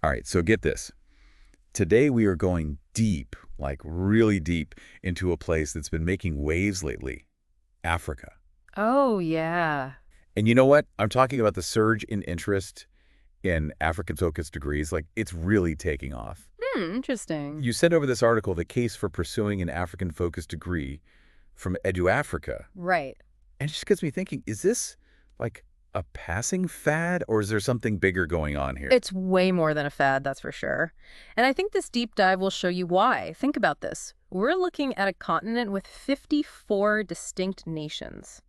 All right, so get this. Today we are going deep, like really deep, into a place that's been making waves lately, Africa. Oh, yeah. And you know what? I'm talking about the surge in interest in African-focused degrees. Like, it's really taking off. Interesting. You sent over this article, The Case for Pursuing an African-Focused Degree from EduAfrica. Right. And it just gets me thinking, is this like a passing fad or is there something bigger going on here? It's way more than a fad, that's for sure. And I think this deep dive will show you why. Think about this. We're looking at a continent with 54 distinct nations.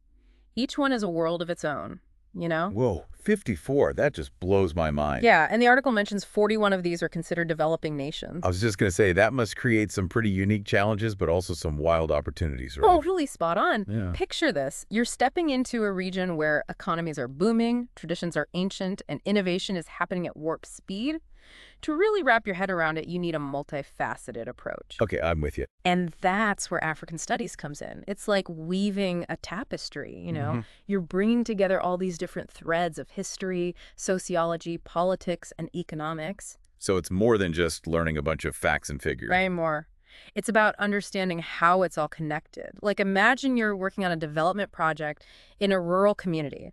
Each one is a world of its own, you know? Whoa, 54. That just blows my mind. Yeah, and the article mentions 41 of these are considered developing nations. I was just going to say that must create some pretty unique challenges, but also some wild opportunities, right? Totally spot on. Yeah. Picture this. You're stepping into a region where economies are booming, traditions are ancient, and innovation is happening at warp speed. To really wrap your head around it, you need a multifaceted approach. Okay, I'm with you. And that's where African studies comes in. It's like weaving a tapestry, you know? You're bringing together all these different threads of history, sociology, politics, and economics. So it's more than just learning a bunch of facts and figures. Way more. It's about understanding how it's all connected. Like, imagine you're working on a development project in a rural community.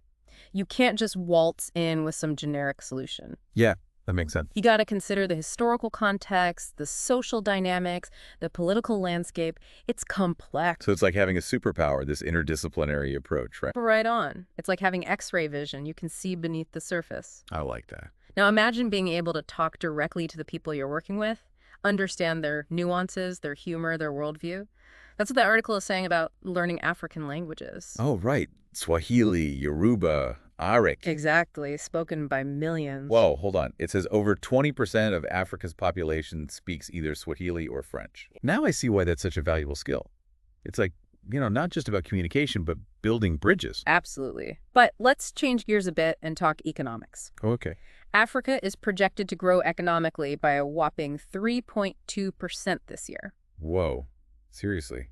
You can't just waltz in with some generic solution. Yeah, that makes sense. You got to consider the historical context, the social dynamics, the political landscape. It's complex. So it's like having a superpower, this interdisciplinary approach, right? Right on. It's like having X-ray vision. You can see beneath the surface. I like that. Now imagine being able to talk directly to the people you're working with, understand their nuances, their humor, their worldview. That's what the article is saying about learning African languages. Oh, right. Swahili, Yoruba, Arik. Exactly, spoken by millions. Whoa, hold on. It says over 20% of Africa's population speaks either Swahili or French. Now I see why that's such a valuable skill. It's like, not just about communication, but building bridges. Absolutely. But let's change gears a bit and talk economics. Oh, okay. Africa is projected to grow economically by a whopping 3.2% this year. Whoa. Seriously.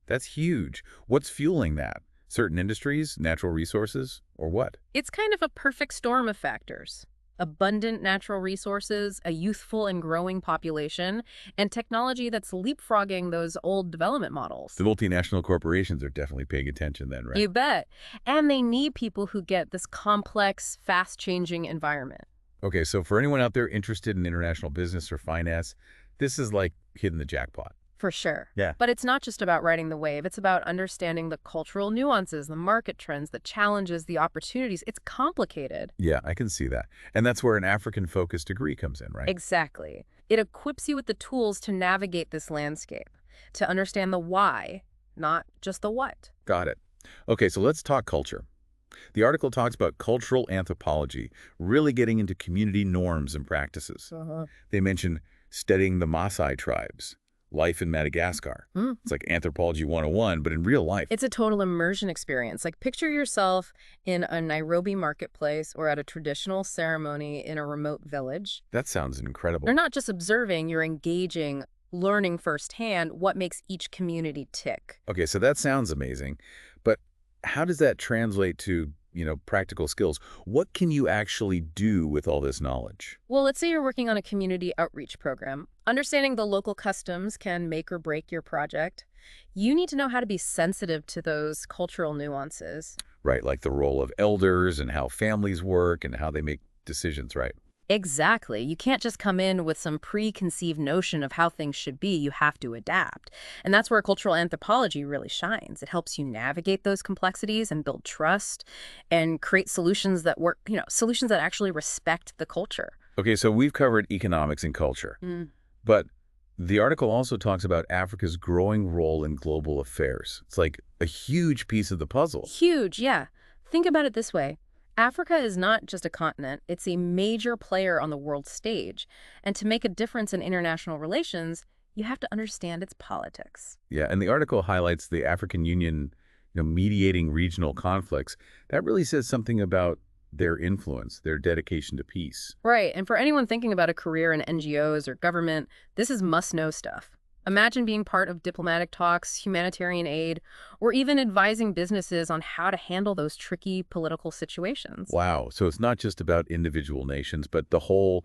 That's huge. What's fueling that? Certain industries, natural resources, or what? It's kind of a perfect storm of factors. Abundant natural resources, a youthful and growing population, and technology that's leapfrogging those old development models. The multinational corporations are definitely paying attention then, right? You bet. And they need people who get this complex, fast-changing environment. Okay, so for anyone out there interested in international business or finance, this is like hitting the jackpot. For sure. Yeah. But it's not just about riding the wave. It's about understanding the cultural nuances, the market trends, the challenges, the opportunities. It's complicated. Yeah, I can see that. And that's where an African-focused degree comes in, right? Exactly. It equips you with the tools to navigate this landscape, to understand the why, not just the what. Got it. Okay, so let's talk culture. The article talks about cultural anthropology, really getting into community norms and practices. They mention studying the Maasai tribes, life in Madagascar. It's like Anthropology 101, but in real life. It's a total immersion experience. Like, picture yourself in a Nairobi marketplace or at a traditional ceremony in a remote village. That sounds incredible. You're not just observing, you're engaging, learning firsthand what makes each community tick. Okay, so that sounds amazing, but how does that translate to, practical skills? What can you actually do with all this knowledge? Well, let's say you're working on a community outreach program. Understanding the local customs can make or break your project. You need to know how to be sensitive to those cultural nuances. Right, like the role of elders and how families work and how they make decisions, right? Exactly. You can't just come in with some preconceived notion of how things should be. You have to adapt. And that's where cultural anthropology really shines. It helps you navigate those complexities and build trust and create solutions that work, solutions that actually respect the culture. Okay, so we've covered economics and culture, but the article also talks about Africa's growing role in global affairs. It's like a huge piece of the puzzle. Huge, yeah. Think about it this way. Africa is not just a continent, it's a major player on the world stage. And to make a difference in international relations, you have to understand its politics. Yeah, and the article highlights the African Union, mediating regional conflicts. That really says something about their influence, their dedication to peace. Right, and for anyone thinking about a career in NGOs or government, this is must-know stuff. Imagine being part of diplomatic talks, humanitarian aid, or even advising businesses on how to handle those tricky political situations. Wow, so it's not just about individual nations, but the whole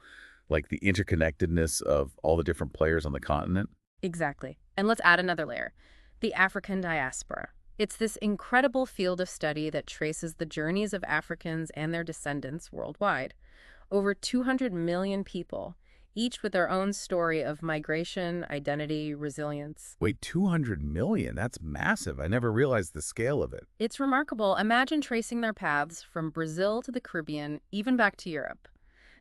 like the interconnectedness of all the different players on the continent. Exactly. And let's add another layer, the African diaspora. It's this incredible field of study that traces the journeys of Africans and their descendants worldwide. Over 200 million people, each with their own story of migration, identity, resilience. Wait, 200 million? That's massive. I never realized the scale of it. It's remarkable. Imagine tracing their paths from Brazil to the Caribbean, even back to Europe.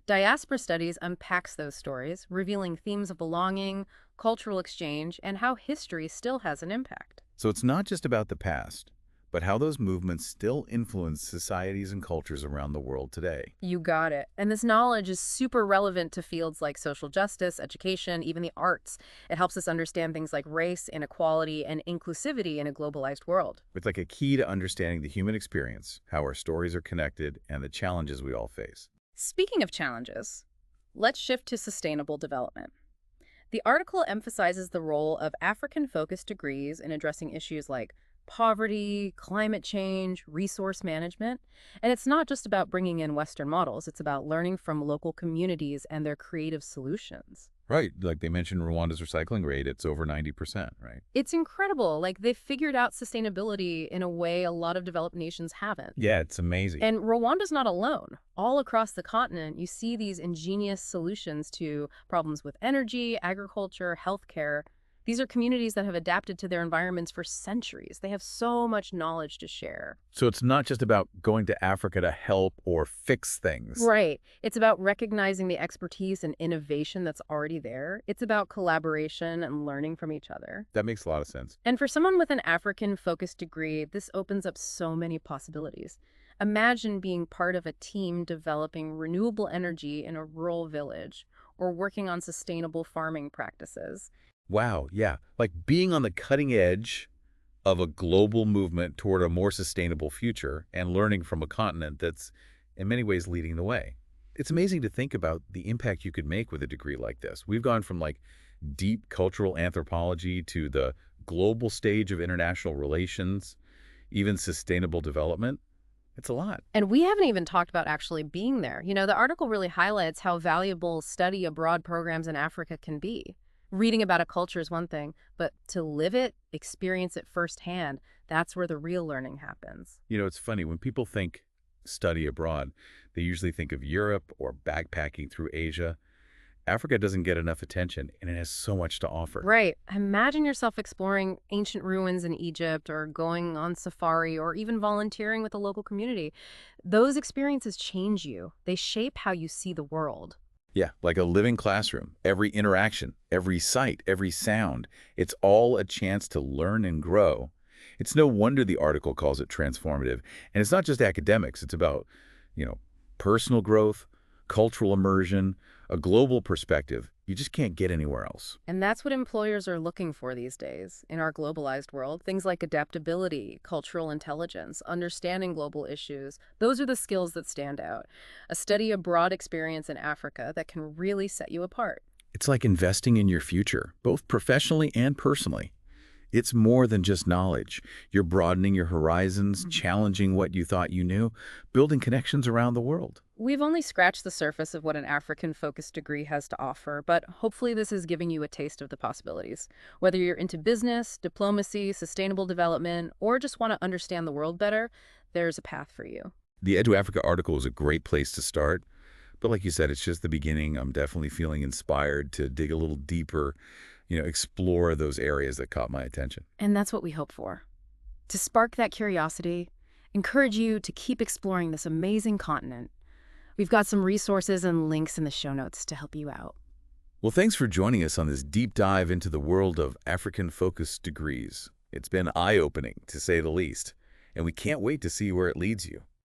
Diaspora Studies unpacks those stories, revealing themes of belonging, cultural exchange, and how history still has an impact. So it's not just about the past, but how those movements still influence societies and cultures around the world today. You got it. And this knowledge is super relevant to fields like social justice, education, even the arts. It helps us understand things like race, inequality, and inclusivity in a globalized world. It's like a key to understanding the human experience, how our stories are connected, and the challenges we all face. Speaking of challenges, let's shift to sustainable development. The article emphasizes the role of African-focused degrees in addressing issues like poverty, climate change, resource management. And it's not just about bringing in Western models, it's about learning from local communities and their creative solutions. Right, like they mentioned Rwanda's recycling rate, it's over 90%, right? It's incredible. Like, they've figured out sustainability in a way a lot of developed nations haven't. Yeah, it's amazing. And Rwanda's not alone. All across the continent, you see these ingenious solutions to problems with energy, agriculture, healthcare. These are communities that have adapted to their environments for centuries. They have so much knowledge to share. So it's not just about going to Africa to help or fix things. Right. It's about recognizing the expertise and innovation that's already there. It's about collaboration and learning from each other. That makes a lot of sense. And for someone with an African-focused degree, this opens up so many possibilities. Imagine being part of a team developing renewable energy in a rural village or working on sustainable farming practices. Wow, yeah. Like being on the cutting edge of a global movement toward a more sustainable future and learning from a continent that's in many ways leading the way. It's amazing to think about the impact you could make with a degree like this. We've gone from like deep cultural anthropology to the global stage of international relations, even sustainable development. It's a lot. And we haven't even talked about actually being there. You know, the article really highlights how valuable study abroad programs in Africa can be. Reading about a culture is one thing, but to live it, experience it firsthand, that's where the real learning happens. You know, it's funny, when people think study abroad, they usually think of Europe or backpacking through Asia. Africa doesn't get enough attention, and it has so much to offer. Right. Imagine yourself exploring ancient ruins in Egypt or going on safari or even volunteering with a local community. Those experiences change you. They shape how you see the world. Yeah, like a living classroom. Every interaction, every sight, every sound, it's all a chance to learn and grow. It's no wonder the article calls it transformative. And it's not just academics. It's about, personal growth, cultural immersion, a global perspective. You just can't get anywhere else. And that's what employers are looking for these days in our globalized world. Things like adaptability, cultural intelligence, understanding global issues. Those are the skills that stand out. A study abroad experience in Africa that can really set you apart. It's like investing in your future, both professionally and personally. It's more than just knowledge. You're broadening your horizons, challenging what you thought you knew, building connections around the world. We've only scratched the surface of what an African-focused degree has to offer, but hopefully this is giving you a taste of the possibilities. Whether you're into business, diplomacy, sustainable development, or just want to understand the world better, there's a path for you. The Ed to Africa article is a great place to start. But like you said, it's just the beginning. I'm definitely feeling inspired to dig a little deeper, explore those areas that caught my attention. And that's what we hope for. To spark that curiosity, encourage you to keep exploring this amazing continent. We've got some resources and links in the show notes to help you out. Well, thanks for joining us on this deep dive into the world of African-focused degrees. It's been eye-opening, to say the least, and we can't wait to see where it leads you.